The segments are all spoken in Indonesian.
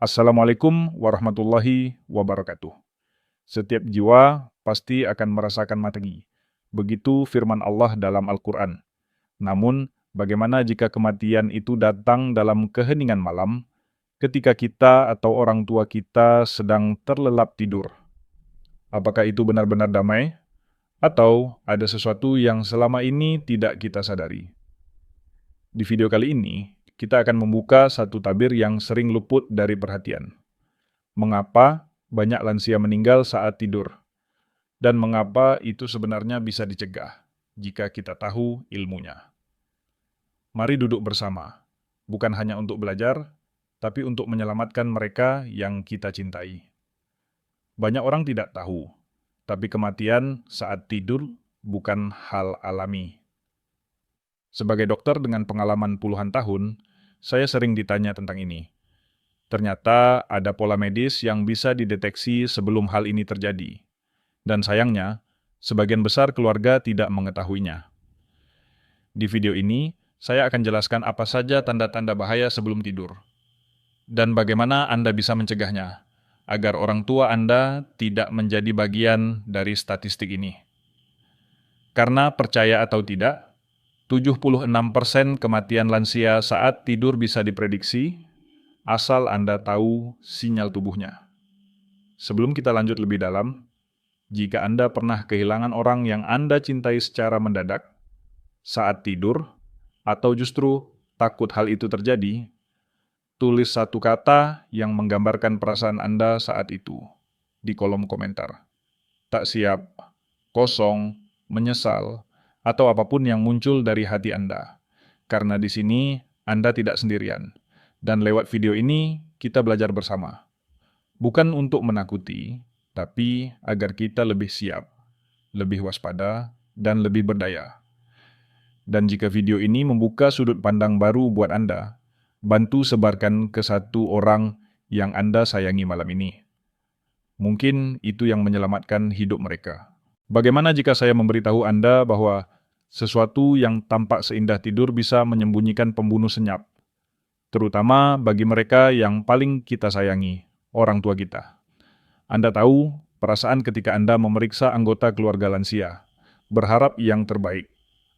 Assalamualaikum warahmatullahi wabarakatuh. Setiap jiwa pasti akan merasakan mati. Begitu firman Allah dalam Al-Quran. Namun, bagaimana jika kematian itu datang dalam keheningan malam, ketika kita atau orang tua kita sedang terlelap tidur? Apakah itu benar-benar damai? Atau ada sesuatu yang selama ini tidak kita sadari? Di video kali ini, kita akan membuka satu tabir yang sering luput dari perhatian. Mengapa banyak lansia meninggal saat tidur? Dan mengapa itu sebenarnya bisa dicegah jika kita tahu ilmunya? Mari duduk bersama, bukan hanya untuk belajar, tapi untuk menyelamatkan mereka yang kita cintai. Banyak orang tidak tahu, tapi kematian saat tidur bukan hal alami. Sebagai dokter dengan pengalaman puluhan tahun, saya sering ditanya tentang ini. Ternyata ada pola medis yang bisa dideteksi sebelum hal ini terjadi. Dan sayangnya, sebagian besar keluarga tidak mengetahuinya. Di video ini, saya akan jelaskan apa saja tanda-tanda bahaya sebelum tidur. Dan bagaimana Anda bisa mencegahnya, agar orang tua Anda tidak menjadi bagian dari statistik ini. Karena percaya atau tidak, 76% kematian lansia saat tidur bisa diprediksi, asal Anda tahu sinyal tubuhnya. Sebelum kita lanjut lebih dalam, jika Anda pernah kehilangan orang yang Anda cintai secara mendadak, saat tidur, atau justru takut hal itu terjadi, tulis satu kata yang menggambarkan perasaan Anda saat itu di kolom komentar. Tak siap, kosong, menyesal, atau apapun yang muncul dari hati Anda. Karena di sini Anda tidak sendirian. Dan lewat video ini, kita belajar bersama. Bukan untuk menakuti, tapi agar kita lebih siap, lebih waspada, dan lebih berdaya. Dan jika video ini membuka sudut pandang baru buat Anda, bantu sebarkan ke satu orang yang Anda sayangi malam ini. Mungkin itu yang menyelamatkan hidup mereka. Bagaimana jika saya memberitahu Anda bahwa sesuatu yang tampak seindah tidur bisa menyembunyikan pembunuh senyap, terutama bagi mereka yang paling kita sayangi, orang tua kita. Anda tahu perasaan ketika Anda memeriksa anggota keluarga lansia, berharap yang terbaik,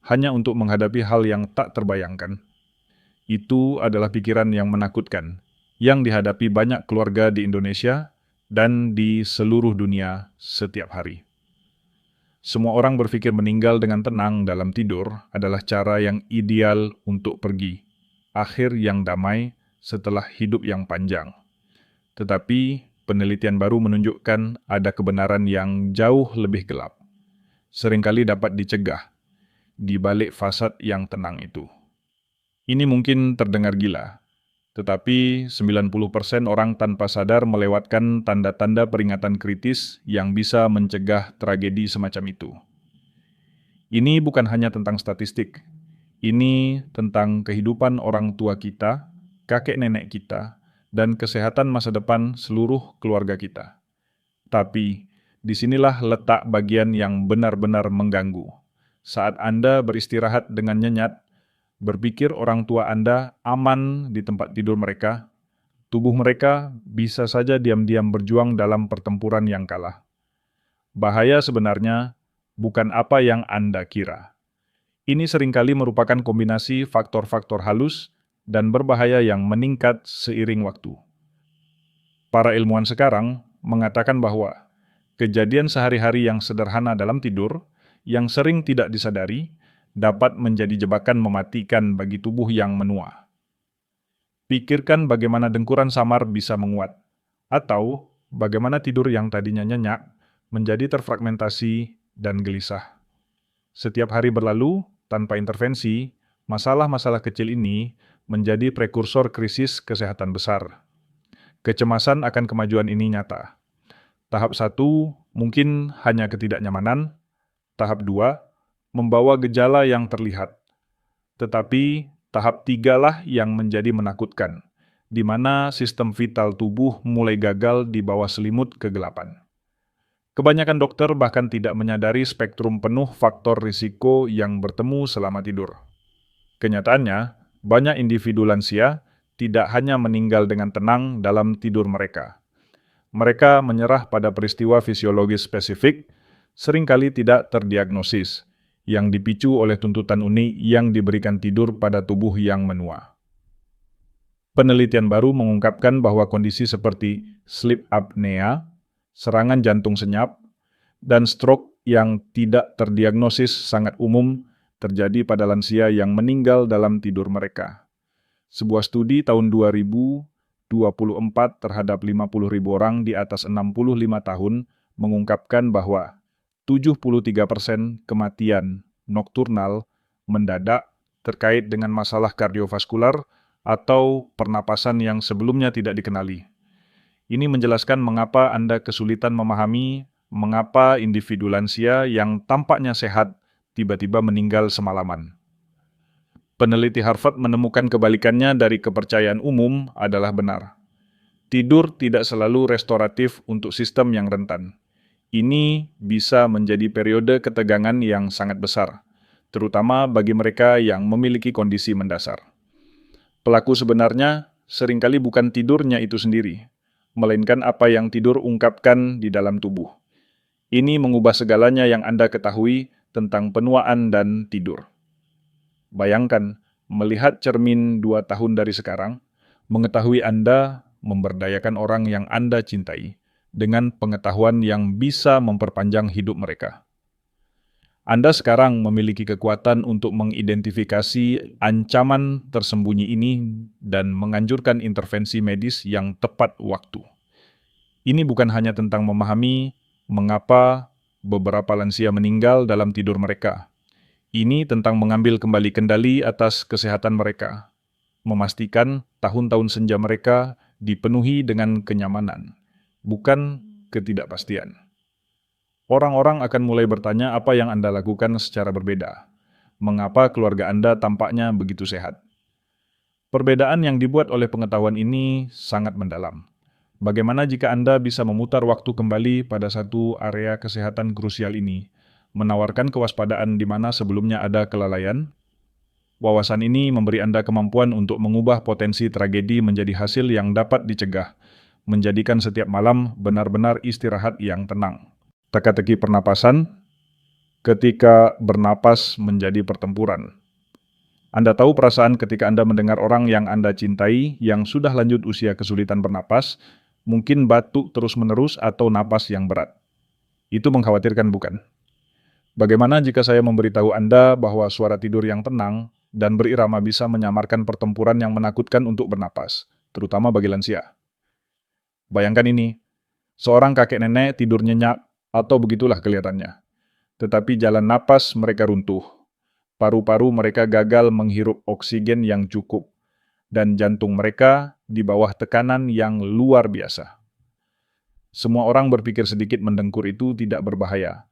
hanya untuk menghadapi hal yang tak terbayangkan. Itu adalah pikiran yang menakutkan, yang dihadapi banyak keluarga di Indonesia dan di seluruh dunia setiap hari. Semua orang berpikir meninggal dengan tenang dalam tidur adalah cara yang ideal untuk pergi, akhir yang damai setelah hidup yang panjang. Tetapi penelitian baru menunjukkan ada kebenaran yang jauh lebih gelap. Seringkali dapat dicegah di balik fasad yang tenang itu. Ini mungkin terdengar gila, tetapi 90% orang tanpa sadar melewatkan tanda-tanda peringatan kritis yang bisa mencegah tragedi semacam itu. Ini bukan hanya tentang statistik, ini tentang kehidupan orang tua kita, kakek nenek kita, dan kesehatan masa depan seluruh keluarga kita. Tapi, disinilah letak bagian yang benar-benar mengganggu. Saat Anda beristirahat dengan nyenyak, berpikir orang tua Anda aman di tempat tidur mereka, tubuh mereka bisa saja diam-diam berjuang dalam pertempuran yang kalah. Bahaya sebenarnya bukan apa yang Anda kira. Ini seringkali merupakan kombinasi faktor-faktor halus dan berbahaya yang meningkat seiring waktu. Para ilmuwan sekarang mengatakan bahwa kejadian sehari-hari yang sederhana dalam tidur, yang sering tidak disadari, dapat menjadi jebakan mematikan bagi tubuh yang menua. Pikirkan bagaimana dengkuran samar bisa menguat, atau bagaimana tidur yang tadinya nyenyak menjadi terfragmentasi dan gelisah. Setiap hari berlalu, tanpa intervensi, masalah-masalah kecil ini menjadi prekursor krisis kesehatan besar. Kecemasan akan kemajuan ini nyata. Tahap 1 mungkin hanya ketidaknyamanan, tahap 2 membawa gejala yang terlihat. Tetapi tahap 3 lah yang menjadi menakutkan, di mana sistem vital tubuh mulai gagal di bawah selimut kegelapan. Kebanyakan dokter bahkan tidak menyadari spektrum penuh faktor risiko yang bertemu selama tidur. Kenyataannya, banyak individu lansia tidak hanya meninggal dengan tenang dalam tidur mereka. Mereka menyerah pada peristiwa fisiologis spesifik, seringkali tidak terdiagnosis, yang dipicu oleh tuntutan unik yang diberikan tidur pada tubuh yang menua. Penelitian baru mengungkapkan bahwa kondisi seperti sleep apnea, serangan jantung senyap, dan stroke yang tidak terdiagnosis sangat umum terjadi pada lansia yang meninggal dalam tidur mereka. Sebuah studi tahun 2024 terhadap 50.000 orang di atas 65 tahun mengungkapkan bahwa 73% kematian nokturnal mendadak terkait dengan masalah kardiovaskular atau pernapasan yang sebelumnya tidak dikenali. Ini menjelaskan mengapa Anda kesulitan memahami mengapa individu lansia yang tampaknya sehat tiba-tiba meninggal semalaman. Peneliti Harvard menemukan kebalikannya dari kepercayaan umum adalah benar. Tidur tidak selalu restoratif untuk sistem yang rentan. Ini bisa menjadi periode ketegangan yang sangat besar, terutama bagi mereka yang memiliki kondisi mendasar. Pelaku sebenarnya seringkali bukan tidurnya itu sendiri, melainkan apa yang tidur ungkapkan di dalam tubuh. Ini mengubah segalanya yang Anda ketahui tentang penuaan dan tidur. Bayangkan, melihat cermin 2 tahun dari sekarang, mengetahui Anda memberdayakan orang yang Anda cintai dengan pengetahuan yang bisa memperpanjang hidup mereka. Anda sekarang memiliki kekuatan untuk mengidentifikasi ancaman tersembunyi ini dan menganjurkan intervensi medis yang tepat waktu. Ini bukan hanya tentang memahami mengapa beberapa lansia meninggal dalam tidur mereka. Ini tentang mengambil kembali kendali atas kesehatan mereka, memastikan tahun-tahun senja mereka dipenuhi dengan kenyamanan, bukan ketidakpastian. Orang-orang akan mulai bertanya apa yang Anda lakukan secara berbeda. Mengapa keluarga Anda tampaknya begitu sehat? Perbedaan yang dibuat oleh pengetahuan ini sangat mendalam. Bagaimana jika Anda bisa memutar waktu kembali pada satu area kesehatan krusial ini, menawarkan kewaspadaan di mana sebelumnya ada kelalaian? Wawasan ini memberi Anda kemampuan untuk mengubah potensi tragedi menjadi hasil yang dapat dicegah, menjadikan setiap malam benar-benar istirahat yang tenang. Teka-teki pernapasan, ketika bernapas menjadi pertempuran. Anda tahu perasaan ketika Anda mendengar orang yang Anda cintai yang sudah lanjut usia kesulitan bernapas, mungkin batuk terus-menerus atau napas yang berat. Itu mengkhawatirkan, bukan? Bagaimana jika saya memberitahu Anda bahwa suara tidur yang tenang dan berirama bisa menyamarkan pertempuran yang menakutkan untuk bernapas, terutama bagi lansia? Bayangkan ini, seorang kakek nenek tidur nyenyak, atau begitulah kelihatannya. Tetapi jalan napas mereka runtuh. Paru-paru mereka gagal menghirup oksigen yang cukup, dan jantung mereka di bawah tekanan yang luar biasa. Semua orang berpikir sedikit mendengkur itu tidak berbahaya.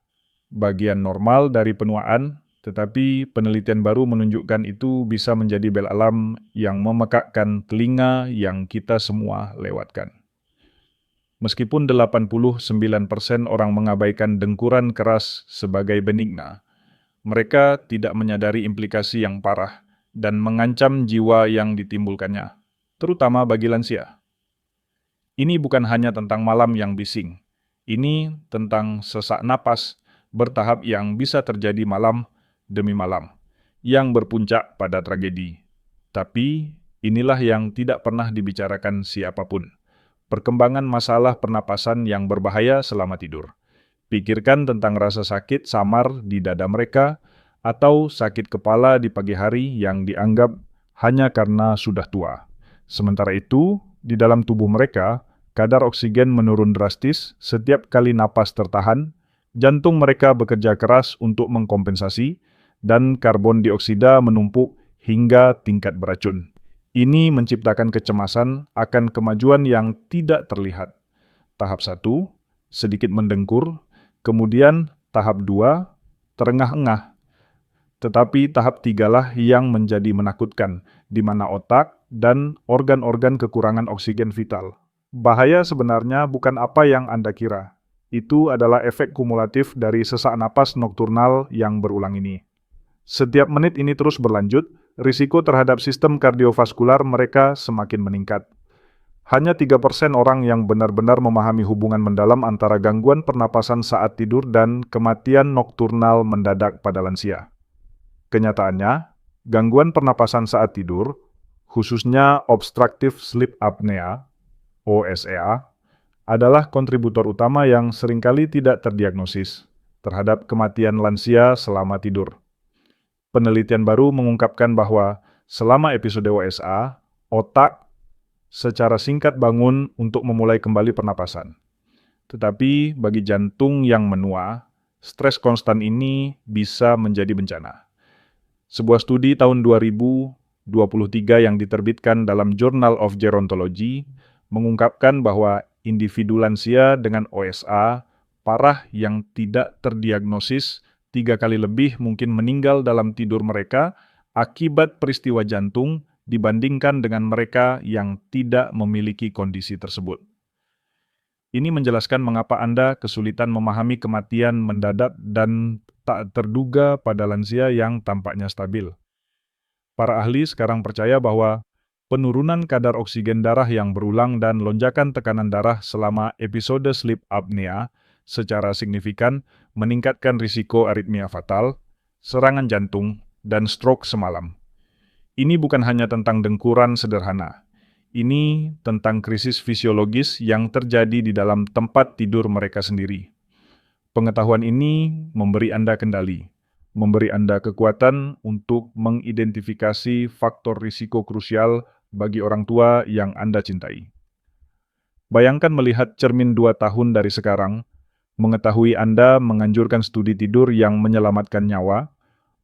Bagian normal dari penuaan, tetapi penelitian baru menunjukkan itu bisa menjadi bel alam yang memekakkan telinga yang kita semua lewatkan. Meskipun 89% orang mengabaikan dengkuran keras sebagai benigna, mereka tidak menyadari implikasi yang parah dan mengancam jiwa yang ditimbulkannya, terutama bagi lansia. Ini bukan hanya tentang malam yang bising, ini tentang sesak napas bertahap yang bisa terjadi malam demi malam, yang berpuncak pada tragedi. Tapi inilah yang tidak pernah dibicarakan siapapun. Perkembangan masalah pernapasan yang berbahaya selama tidur. Pikirkan tentang rasa sakit samar di dada mereka atau sakit kepala di pagi hari yang dianggap hanya karena sudah tua. Sementara itu, di dalam tubuh mereka, kadar oksigen menurun drastis setiap kali napas tertahan, jantung mereka bekerja keras untuk mengkompensasi, dan karbon dioksida menumpuk hingga tingkat beracun. Ini menciptakan kecemasan akan kemajuan yang tidak terlihat. Tahap 1, sedikit mendengkur, kemudian tahap 2, terengah-engah. Tetapi tahap 3 lah yang menjadi menakutkan, di mana otak dan organ-organ kekurangan oksigen vital. Bahaya sebenarnya bukan apa yang Anda kira. Itu adalah efek kumulatif dari sesak napas nokturnal yang berulang ini. Setiap menit ini terus berlanjut, risiko terhadap sistem kardiovaskular mereka semakin meningkat. Hanya 3% orang yang benar-benar memahami hubungan mendalam antara gangguan pernapasan saat tidur dan kematian nokturnal mendadak pada lansia. Kenyataannya, gangguan pernapasan saat tidur, khususnya obstructive sleep apnea, OSEA, adalah kontributor utama yang seringkali tidak terdiagnosis terhadap kematian lansia selama tidur. Penelitian baru mengungkapkan bahwa selama episode OSA, otak secara singkat bangun untuk memulai kembali pernapasan. Tetapi bagi jantung yang menua, stres konstan ini bisa menjadi bencana. Sebuah studi tahun 2023 yang diterbitkan dalam Journal of Gerontology mengungkapkan bahwa individu lansia dengan OSA parah yang tidak terdiagnosis 3 kali lebih mungkin meninggal dalam tidur mereka akibat peristiwa jantung dibandingkan dengan mereka yang tidak memiliki kondisi tersebut. Ini menjelaskan mengapa Anda kesulitan memahami kematian mendadak dan tak terduga pada lansia yang tampaknya stabil. Para ahli sekarang percaya bahwa penurunan kadar oksigen darah yang berulang dan lonjakan tekanan darah selama episode sleep apnea secara signifikan meningkatkan risiko aritmia fatal, serangan jantung, dan stroke semalam. Ini bukan hanya tentang dengkuran sederhana. Ini tentang krisis fisiologis yang terjadi di dalam tempat tidur mereka sendiri. Pengetahuan ini memberi Anda kendali, memberi Anda kekuatan untuk mengidentifikasi faktor risiko krusial bagi orang tua yang Anda cintai. Bayangkan melihat cermin 2 tahun dari sekarang, mengetahui Anda menganjurkan studi tidur yang menyelamatkan nyawa,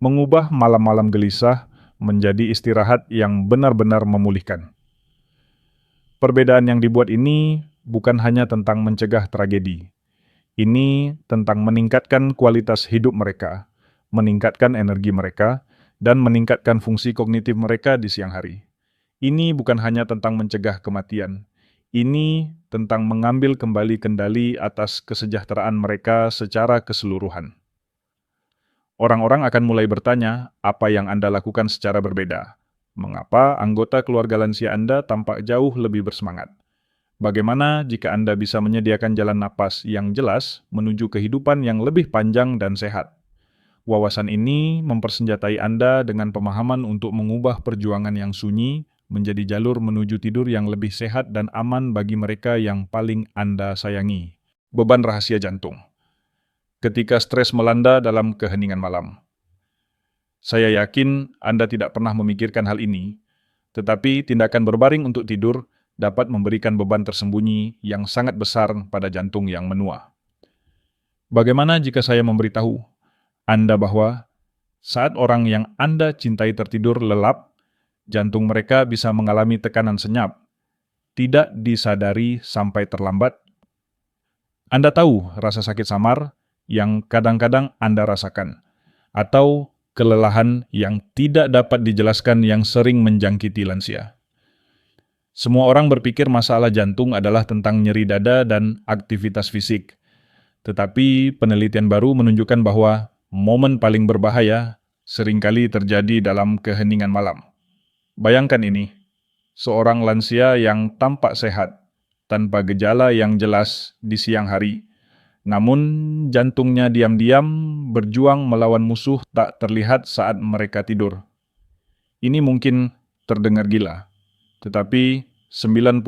mengubah malam-malam gelisah menjadi istirahat yang benar-benar memulihkan. Perbedaan yang dibuat ini bukan hanya tentang mencegah tragedi. Ini tentang meningkatkan kualitas hidup mereka, meningkatkan energi mereka, dan meningkatkan fungsi kognitif mereka di siang hari. Ini bukan hanya tentang mencegah kematian. Ini tentang mengambil kembali kendali atas kesejahteraan mereka secara keseluruhan. Orang-orang akan mulai bertanya apa yang Anda lakukan secara berbeda. Mengapa anggota keluarga lansia Anda tampak jauh lebih bersemangat? Bagaimana jika Anda bisa menyediakan jalan napas yang jelas menuju kehidupan yang lebih panjang dan sehat? Wawasan ini mempersenjatai Anda dengan pemahaman untuk mengubah perjuangan yang sunyi menjadi jalur menuju tidur yang lebih sehat dan aman bagi mereka yang paling Anda sayangi. Beban rahasia jantung. Ketika stres melanda dalam keheningan malam. Saya yakin Anda tidak pernah memikirkan hal ini, tetapi tindakan berbaring untuk tidur dapat memberikan beban tersembunyi yang sangat besar pada jantung yang menua. Bagaimana jika saya memberitahu Anda bahwa saat orang yang Anda cintai tertidur lelap, jantung mereka bisa mengalami tekanan senyap, tidak disadari sampai terlambat? Anda tahu rasa sakit samar yang kadang-kadang Anda rasakan, atau kelelahan yang tidak dapat dijelaskan yang sering menjangkiti lansia. Semua orang berpikir masalah jantung adalah tentang nyeri dada dan aktivitas fisik. Tetapi penelitian baru menunjukkan bahwa momen paling berbahaya seringkali terjadi dalam keheningan malam. Bayangkan ini, seorang lansia yang tampak sehat, tanpa gejala yang jelas di siang hari, namun jantungnya diam-diam berjuang melawan musuh tak terlihat saat mereka tidur. Ini mungkin terdengar gila, tetapi 90%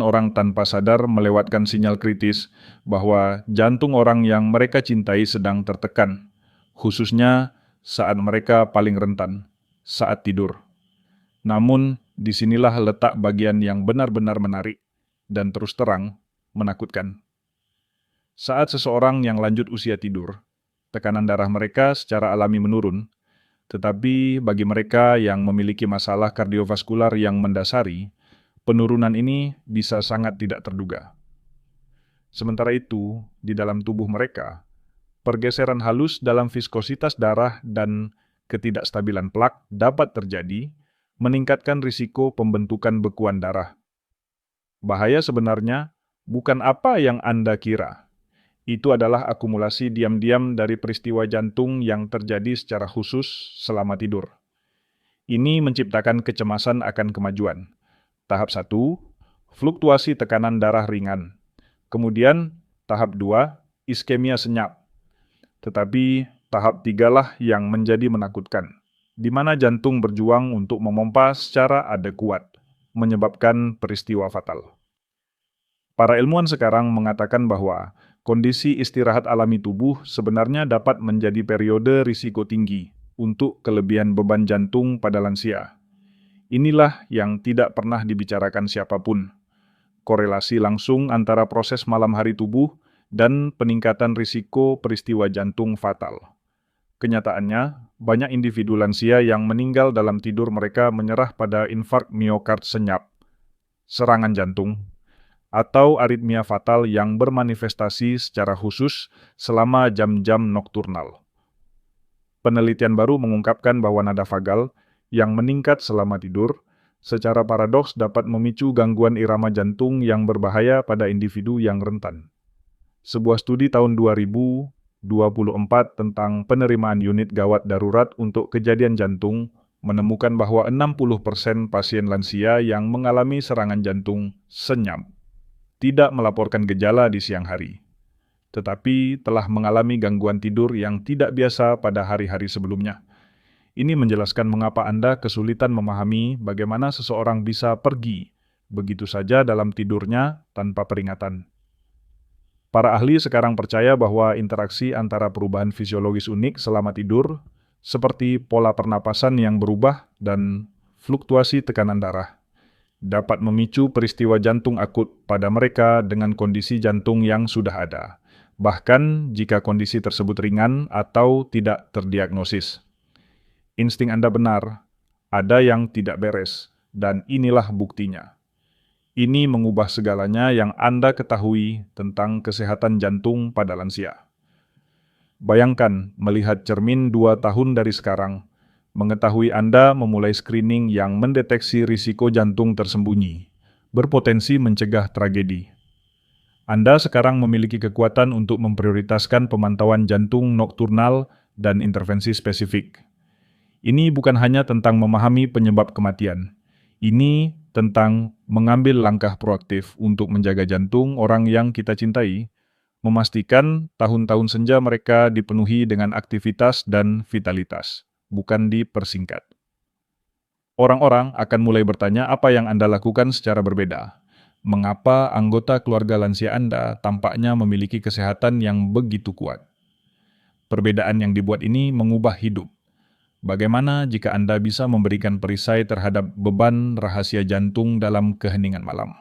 orang tanpa sadar melewatkan sinyal kritis bahwa jantung orang yang mereka cintai sedang tertekan, khususnya saat mereka paling rentan, saat tidur. Namun, disinilah letak bagian yang benar-benar menarik dan terus terang menakutkan. Saat seseorang yang lanjut usia tidur, tekanan darah mereka secara alami menurun, tetapi bagi mereka yang memiliki masalah kardiovaskular yang mendasari, penurunan ini bisa sangat tidak terduga. Sementara itu, di dalam tubuh mereka, pergeseran halus dalam viskositas darah dan ketidakstabilan plak dapat terjadi, meningkatkan risiko pembentukan bekuan darah. Bahaya sebenarnya bukan apa yang Anda kira. Itu adalah akumulasi diam-diam dari peristiwa jantung yang terjadi secara khusus selama tidur. Ini menciptakan kecemasan akan kemajuan. Tahap 1, fluktuasi tekanan darah ringan. Kemudian, tahap 2, iskemia senyap. Tetapi, tahap 3 lah yang menjadi menakutkan, di mana jantung berjuang untuk memompa secara adekuat, menyebabkan peristiwa fatal. Para ilmuwan sekarang mengatakan bahwa kondisi istirahat alami tubuh sebenarnya dapat menjadi periode risiko tinggi untuk kelebihan beban jantung pada lansia. Inilah yang tidak pernah dibicarakan siapapun. Korelasi langsung antara proses malam hari tubuh dan peningkatan risiko peristiwa jantung fatal. Kenyataannya, banyak individu lansia yang meninggal dalam tidur mereka menyerah pada infark miokard senyap, serangan jantung, atau aritmia fatal yang bermanifestasi secara khusus selama jam-jam nokturnal. Penelitian baru mengungkapkan bahwa nada vagal yang meningkat selama tidur secara paradoks dapat memicu gangguan irama jantung yang berbahaya pada individu yang rentan. Sebuah studi tahun 2024 tentang penerimaan unit gawat darurat untuk kejadian jantung menemukan bahwa 60% pasien lansia yang mengalami serangan jantung senyap tidak melaporkan gejala di siang hari, tetapi telah mengalami gangguan tidur yang tidak biasa pada hari-hari sebelumnya. Ini menjelaskan mengapa Anda kesulitan memahami bagaimana seseorang bisa pergi begitu saja dalam tidurnya tanpa peringatan. Para ahli sekarang percaya bahwa interaksi antara perubahan fisiologis unik selama tidur, seperti pola pernapasan yang berubah dan fluktuasi tekanan darah, dapat memicu peristiwa jantung akut pada mereka dengan kondisi jantung yang sudah ada, bahkan jika kondisi tersebut ringan atau tidak terdiagnosis. Insting Anda benar, ada yang tidak beres, dan inilah buktinya. Ini mengubah segalanya yang Anda ketahui tentang kesehatan jantung pada lansia. Bayangkan melihat cermin 2 tahun dari sekarang, mengetahui Anda memulai screening yang mendeteksi risiko jantung tersembunyi, berpotensi mencegah tragedi. Anda sekarang memiliki kekuatan untuk memprioritaskan pemantauan jantung nokturnal dan intervensi spesifik. Ini bukan hanya tentang memahami penyebab kematian. Ini tentang mengambil langkah proaktif untuk menjaga jantung orang yang kita cintai, memastikan tahun-tahun senja mereka dipenuhi dengan aktivitas dan vitalitas, bukan dipersingkat. Orang-orang akan mulai bertanya apa yang Anda lakukan secara berbeda. Mengapa anggota keluarga lansia Anda tampaknya memiliki kesehatan yang begitu kuat? Perbedaan yang dibuat ini mengubah hidup. Bagaimana jika Anda bisa memberikan perisai terhadap beban rahasia jantung dalam keheningan malam?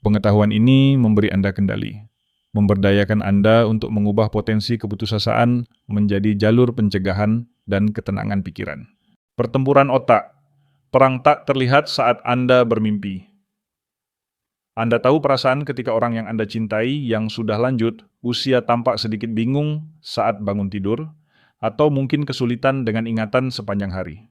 Pengetahuan ini memberi Anda kendali, memberdayakan Anda untuk mengubah potensi keputusasaan menjadi jalur pencegahan dan ketenangan pikiran. Pertempuran otak, perang tak terlihat saat Anda bermimpi. Anda tahu perasaan ketika orang yang Anda cintai yang sudah lanjut, usia tampak sedikit bingung saat bangun tidur, atau mungkin kesulitan dengan ingatan sepanjang hari.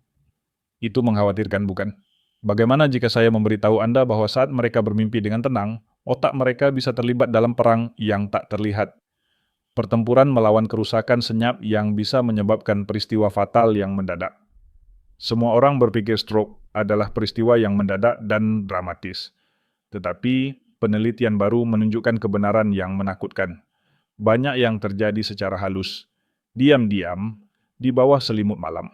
Itu mengkhawatirkan, bukan? Bagaimana jika saya memberitahu Anda bahwa saat mereka bermimpi dengan tenang, otak mereka bisa terlibat dalam perang yang tak terlihat. Pertempuran melawan kerusakan senyap yang bisa menyebabkan peristiwa fatal yang mendadak. Semua orang berpikir stroke adalah peristiwa yang mendadak dan dramatis. Tetapi penelitian baru menunjukkan kebenaran yang menakutkan. Banyak yang terjadi secara halus, diam-diam, di bawah selimut malam.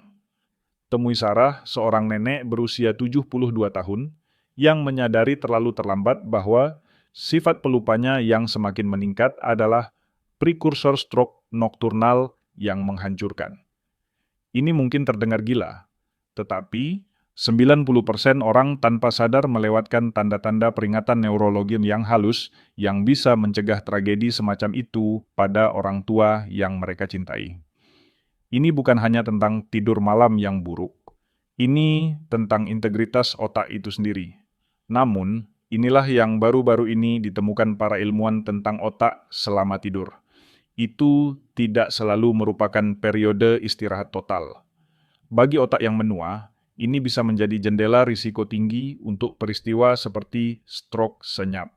Temui Sarah, seorang nenek berusia 72 tahun, yang menyadari terlalu terlambat bahwa sifat pelupanya yang semakin meningkat adalah prekursor stroke nokturnal yang menghancurkan. Ini mungkin terdengar gila, tetapi 90% orang tanpa sadar melewatkan tanda-tanda peringatan neurologi yang halus yang bisa mencegah tragedi semacam itu pada orang tua yang mereka cintai. Ini bukan hanya tentang tidur malam yang buruk. Ini tentang integritas otak itu sendiri. Namun, inilah yang baru-baru ini ditemukan para ilmuwan tentang otak selama tidur. Itu tidak selalu merupakan periode istirahat total. Bagi otak yang menua, ini bisa menjadi jendela risiko tinggi untuk peristiwa seperti stroke senyap.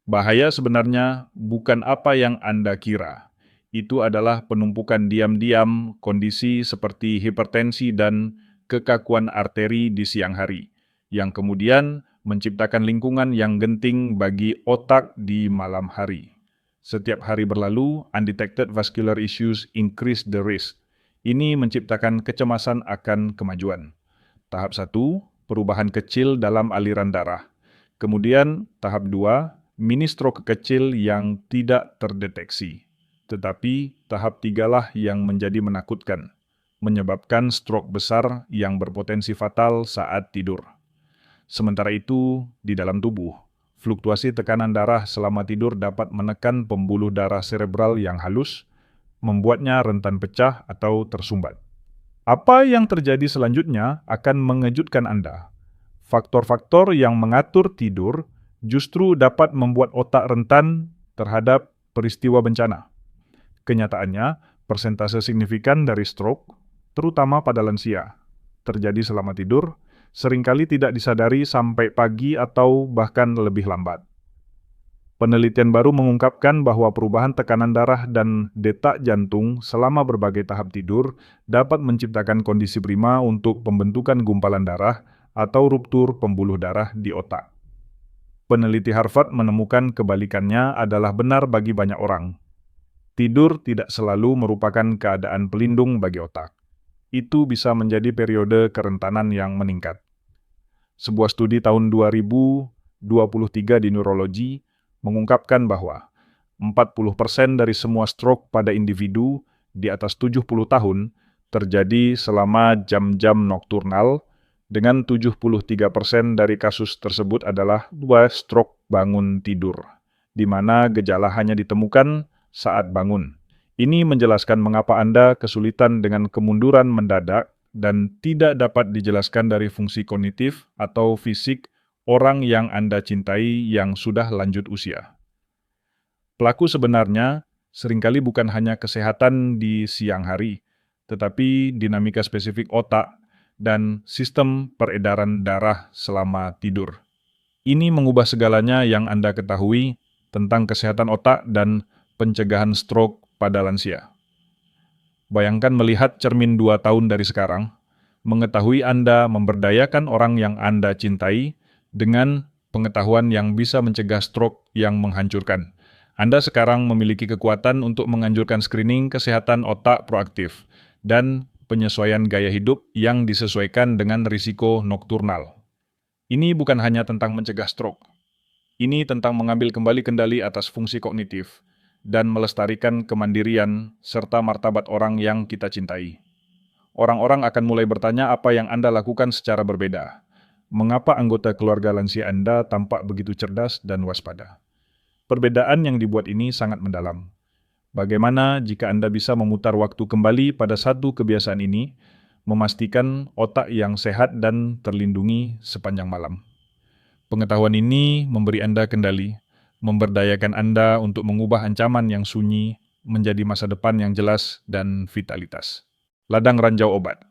Bahaya sebenarnya bukan apa yang Anda kira. Itu adalah penumpukan diam-diam kondisi seperti hipertensi dan kekakuan arteri di siang hari, yang kemudian menciptakan lingkungan yang genting bagi otak di malam hari. Setiap hari berlalu, undetected vascular issues increase the risk. Ini menciptakan kecemasan akan kemajuan. Tahap 1, perubahan kecil dalam aliran darah. Kemudian, tahap 2, mini stroke kecil yang tidak terdeteksi. Tetapi, tahap 3 lah yang menjadi menakutkan, menyebabkan stroke besar yang berpotensi fatal saat tidur. Sementara itu, di dalam tubuh, fluktuasi tekanan darah selama tidur dapat menekan pembuluh darah serebral yang halus, membuatnya rentan pecah atau tersumbat. Apa yang terjadi selanjutnya akan mengejutkan Anda. Faktor-faktor yang mengatur tidur justru dapat membuat otak rentan terhadap peristiwa bencana. Kenyataannya, persentase signifikan dari stroke, terutama pada lansia, terjadi selama tidur, seringkali tidak disadari sampai pagi atau bahkan lebih lambat. Penelitian baru mengungkapkan bahwa perubahan tekanan darah dan detak jantung selama berbagai tahap tidur dapat menciptakan kondisi prima untuk pembentukan gumpalan darah atau ruptur pembuluh darah di otak. Peneliti Harvard menemukan kebalikannya adalah benar bagi banyak orang. Tidur tidak selalu merupakan keadaan pelindung bagi otak. Itu bisa menjadi periode kerentanan yang meningkat. Sebuah studi tahun 2023 di Neurology mengungkapkan bahwa 40% dari semua stroke pada individu di atas 70 tahun terjadi selama jam-jam nokturnal, dengan 73% dari kasus tersebut adalah stroke bangun tidur, di mana gejala hanya ditemukan saat bangun. Ini menjelaskan mengapa Anda kesulitan dengan kemunduran mendadak dan tidak dapat dijelaskan dari fungsi kognitif atau fisik orang yang Anda cintai yang sudah lanjut usia. Pelaku sebenarnya seringkali bukan hanya kesehatan di siang hari, tetapi dinamika spesifik otak dan sistem peredaran darah selama tidur. Ini mengubah segalanya yang Anda ketahui tentang kesehatan otak dan pencegahan stroke pada lansia. Bayangkan melihat cermin 2 tahun dari sekarang, mengetahui Anda memberdayakan orang yang Anda cintai dengan pengetahuan yang bisa mencegah stroke yang menghancurkan. Anda sekarang memiliki kekuatan untuk menganjurkan screening kesehatan otak proaktif dan penyesuaian gaya hidup yang disesuaikan dengan risiko nokturnal. Ini bukan hanya tentang mencegah stroke. Ini tentang mengambil kembali kendali atas fungsi kognitif dan melestarikan kemandirian serta martabat orang yang kita cintai. Orang-orang akan mulai bertanya apa yang Anda lakukan secara berbeda. Mengapa anggota keluarga lansia Anda tampak begitu cerdas dan waspada? Perbedaan yang dibuat ini sangat mendalam. Bagaimana jika Anda bisa memutar waktu kembali pada satu kebiasaan ini, memastikan otak yang sehat dan terlindungi sepanjang malam? Pengetahuan ini memberi Anda kendali, memberdayakan Anda untuk mengubah ancaman yang sunyi menjadi masa depan yang jelas dan vitalitas. Ladang ranjau obat.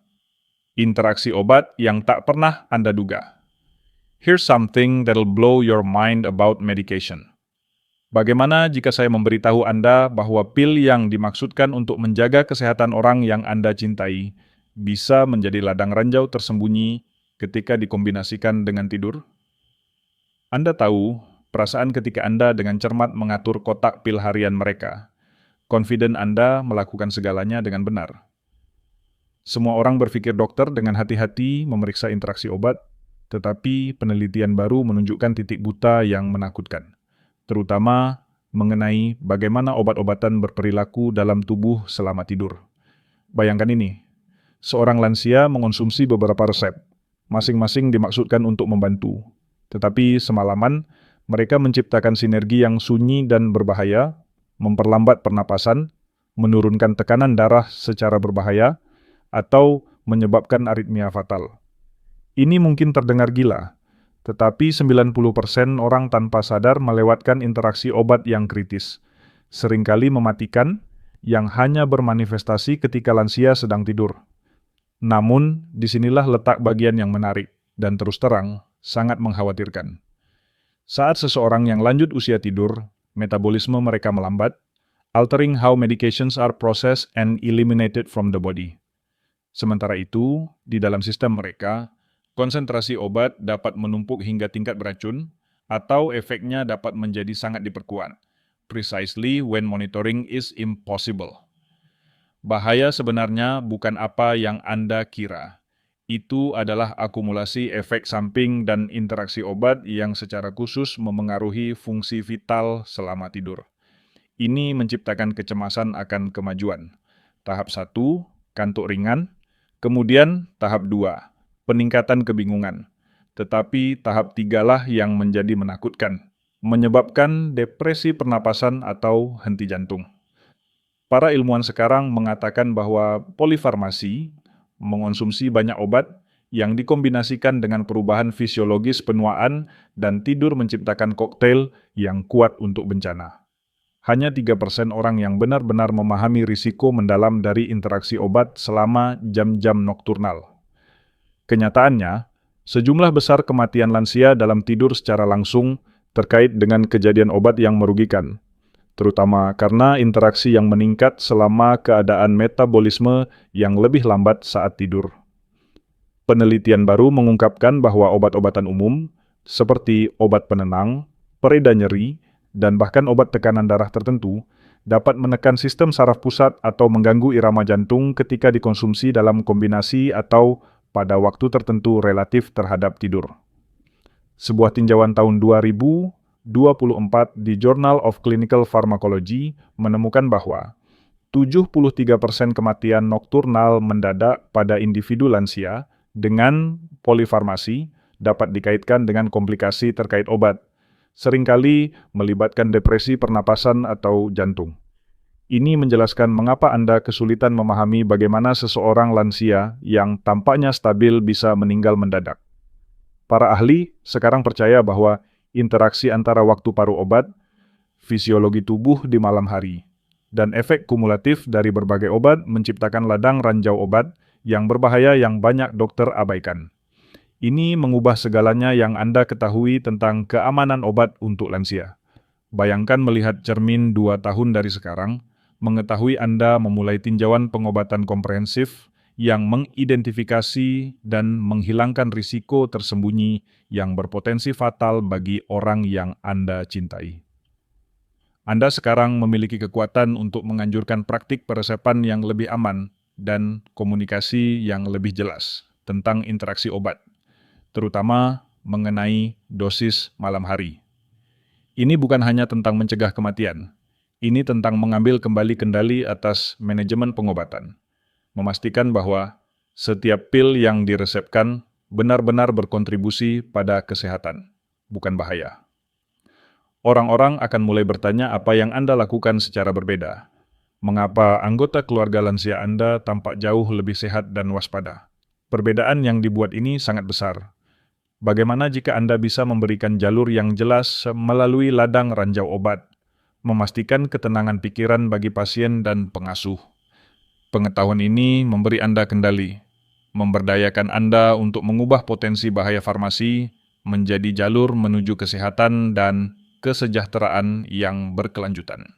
Interaksi obat yang tak pernah Anda duga. Here's something that'll blow your mind about medication. Bagaimana jika saya memberitahu Anda bahwa pil yang dimaksudkan untuk menjaga kesehatan orang yang Anda cintai bisa menjadi ladang ranjau tersembunyi ketika dikombinasikan dengan tidur? Anda tahu perasaan ketika Anda dengan cermat mengatur kotak pil harian mereka. Confident Anda melakukan segalanya dengan benar. Semua orang berpikir dokter dengan hati-hati memeriksa interaksi obat, tetapi penelitian baru menunjukkan titik buta yang menakutkan, terutama mengenai bagaimana obat-obatan berperilaku dalam tubuh selama tidur. Bayangkan ini, seorang lansia mengonsumsi beberapa resep, masing-masing dimaksudkan untuk membantu, tetapi semalaman mereka menciptakan sinergi yang sunyi dan berbahaya, memperlambat pernapasan, menurunkan tekanan darah secara berbahaya, atau menyebabkan aritmia fatal. Ini mungkin terdengar gila, tetapi 90% orang tanpa sadar melewatkan interaksi obat yang kritis, seringkali mematikan, yang hanya bermanifestasi ketika lansia sedang tidur. Namun, disinilah letak bagian yang menarik, dan terus terang, sangat mengkhawatirkan. Saat seseorang yang lanjut usia tidur, metabolisme mereka melambat, altering how medications are processed and eliminated from the body. Sementara itu, di dalam sistem mereka, konsentrasi obat dapat menumpuk hingga tingkat beracun, atau efeknya dapat menjadi sangat diperkuat, precisely when monitoring is impossible. Bahaya sebenarnya bukan apa yang Anda kira. Itu adalah akumulasi efek samping dan interaksi obat yang secara khusus memengaruhi fungsi vital selama tidur. Ini menciptakan kecemasan akan kemajuan. Tahap 1, kantuk ringan. Kemudian tahap 2, peningkatan kebingungan. Tetapi tahap 3 lah yang menjadi menakutkan, menyebabkan depresi pernapasan atau henti jantung. Para ilmuwan sekarang mengatakan bahwa polifarmasi, mengonsumsi banyak obat yang dikombinasikan dengan perubahan fisiologis penuaan dan tidur menciptakan koktail yang kuat untuk bencana. Hanya 3% orang yang benar-benar memahami risiko mendalam dari interaksi obat selama jam-jam nokturnal. Kenyataannya, sejumlah besar kematian lansia dalam tidur secara langsung terkait dengan kejadian obat yang merugikan, terutama karena interaksi yang meningkat selama keadaan metabolisme yang lebih lambat saat tidur. Penelitian baru mengungkapkan bahwa obat-obatan umum, seperti obat penenang, pereda nyeri, dan bahkan obat tekanan darah tertentu, dapat menekan sistem saraf pusat atau mengganggu irama jantung ketika dikonsumsi dalam kombinasi atau pada waktu tertentu relatif terhadap tidur. Sebuah tinjauan tahun 2024 di Journal of Clinical Pharmacology menemukan bahwa 73% kematian nokturnal mendadak pada individu lansia dengan polifarmasi dapat dikaitkan dengan komplikasi terkait obat, seringkali melibatkan depresi pernapasan atau jantung. Ini menjelaskan mengapa Anda kesulitan memahami bagaimana seseorang lansia yang tampaknya stabil bisa meninggal mendadak. Para ahli sekarang percaya bahwa interaksi antara waktu paru obat, fisiologi tubuh di malam hari, dan efek kumulatif dari berbagai obat menciptakan ladang ranjau obat yang berbahaya yang banyak dokter abaikan. Ini mengubah segalanya yang Anda ketahui tentang keamanan obat untuk lansia. Bayangkan melihat cermin 2 tahun dari sekarang, mengetahui Anda memulai tinjauan pengobatan komprehensif yang mengidentifikasi dan menghilangkan risiko tersembunyi yang berpotensi fatal bagi orang yang Anda cintai. Anda sekarang memiliki kekuatan untuk menganjurkan praktik peresepan yang lebih aman dan komunikasi yang lebih jelas tentang interaksi obat, terutama mengenai dosis malam hari. Ini bukan hanya tentang mencegah kematian, ini tentang mengambil kembali kendali atas manajemen pengobatan, memastikan bahwa setiap pil yang diresepkan benar-benar berkontribusi pada kesehatan, bukan bahaya. Orang-orang akan mulai bertanya apa yang Anda lakukan secara berbeda. Mengapa anggota keluarga lansia Anda tampak jauh lebih sehat dan waspada? Perbedaan yang dibuat ini sangat besar. Bagaimana jika Anda bisa memberikan jalur yang jelas melalui ladang ranjau obat, memastikan ketenangan pikiran bagi pasien dan pengasuh? Pengetahuan ini memberi Anda kendali, memberdayakan Anda untuk mengubah potensi bahaya farmasi menjadi jalur menuju kesehatan dan kesejahteraan yang berkelanjutan.